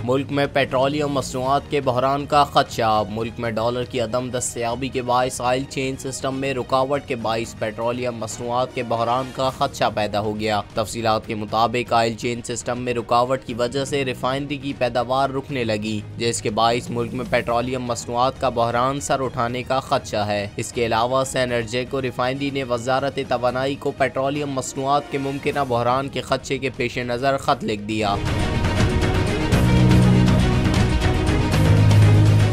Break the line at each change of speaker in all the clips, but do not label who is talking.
मुल्क में पेट्रोलियम मसनूआत के बहरान का खदशा। मुल्क में डॉलर की अदम दस्तयाबी के बायस ऑयल चेन सिस्टम में रुकावट के बायस पेट्रोलियम मसनूआत के बहरान का खदशा पैदा हो गया। तफसीलात के मुताबिक ऑयल चेन सिस्टम में रुकावट की वजह से रिफाइनरी की पैदावार रुकने लगी, जिसके बायस मुल्क में पेट्रोलियम मसनूआत का बहरान सर उठाने का खदशा है। इसके अलावा सेनर्जेको रिफाइनरी ने वजारत तवानाई को पेट्रोलियम मसनूआत के मुमकिन बहरान के खदशे के पेश नज़र खत लिख दिया।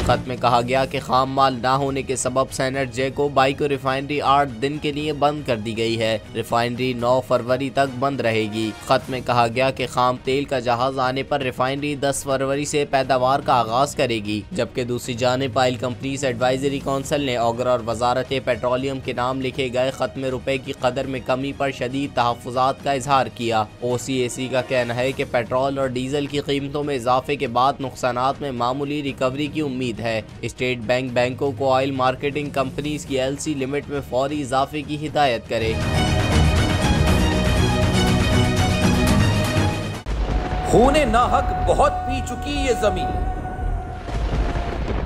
खत में कहा गया कि खाम माल ना होने के सबब सेनर्जेको बाइको रिफाइनरी 8 दिन के लिए बंद कर दी गई है। रिफाइनरी 9 फरवरी तक बंद रहेगी। खत में कहा गया कि खाम तेल का जहाज आने पर रिफाइनरी 10 फरवरी से पैदावार का आगाज करेगी, जबकि दूसरी जानिब ऑयल कंपनीज एडवाइजरी काउंसिल ने ऑगर और वजारत पेट्रोलियम के नाम लिखे गए खत में रुपए की कदर में कमी पर शदीद तहफ़्फ़ुज़ात का इजहार किया। OCAC का कहना है कि पेट्रोल और डीजल की कीमतों में इजाफे के बाद नुकसानात में मामूली रिकवरी की उम्मीद है। स्टेट बैंक बैंकों को ऑयल मार्केटिंग कंपनीज की LC लिमिट में फौरी इजाफे की हिदायत करे।
खूने नाहक बहुत पी चुकी ये जमीन,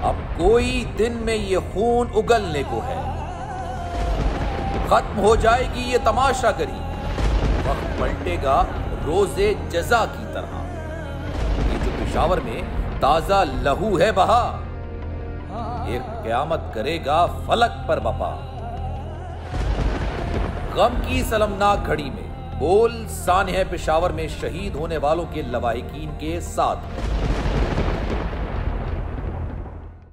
अब कोई दिन में ये खून उगलने को है। खत्म हो जाएगी ये तमाशागरी, वक्त पलटेगा रोजे जजा की तरह। ये जो पेशावर में ताजा लहू है बहा, एक क़यामत करेगा फलक पर बपा। गम की सलमनाक घड़ी में बोल सानह पेशावर में शहीद होने वालों के लवाहिकीन के साथ।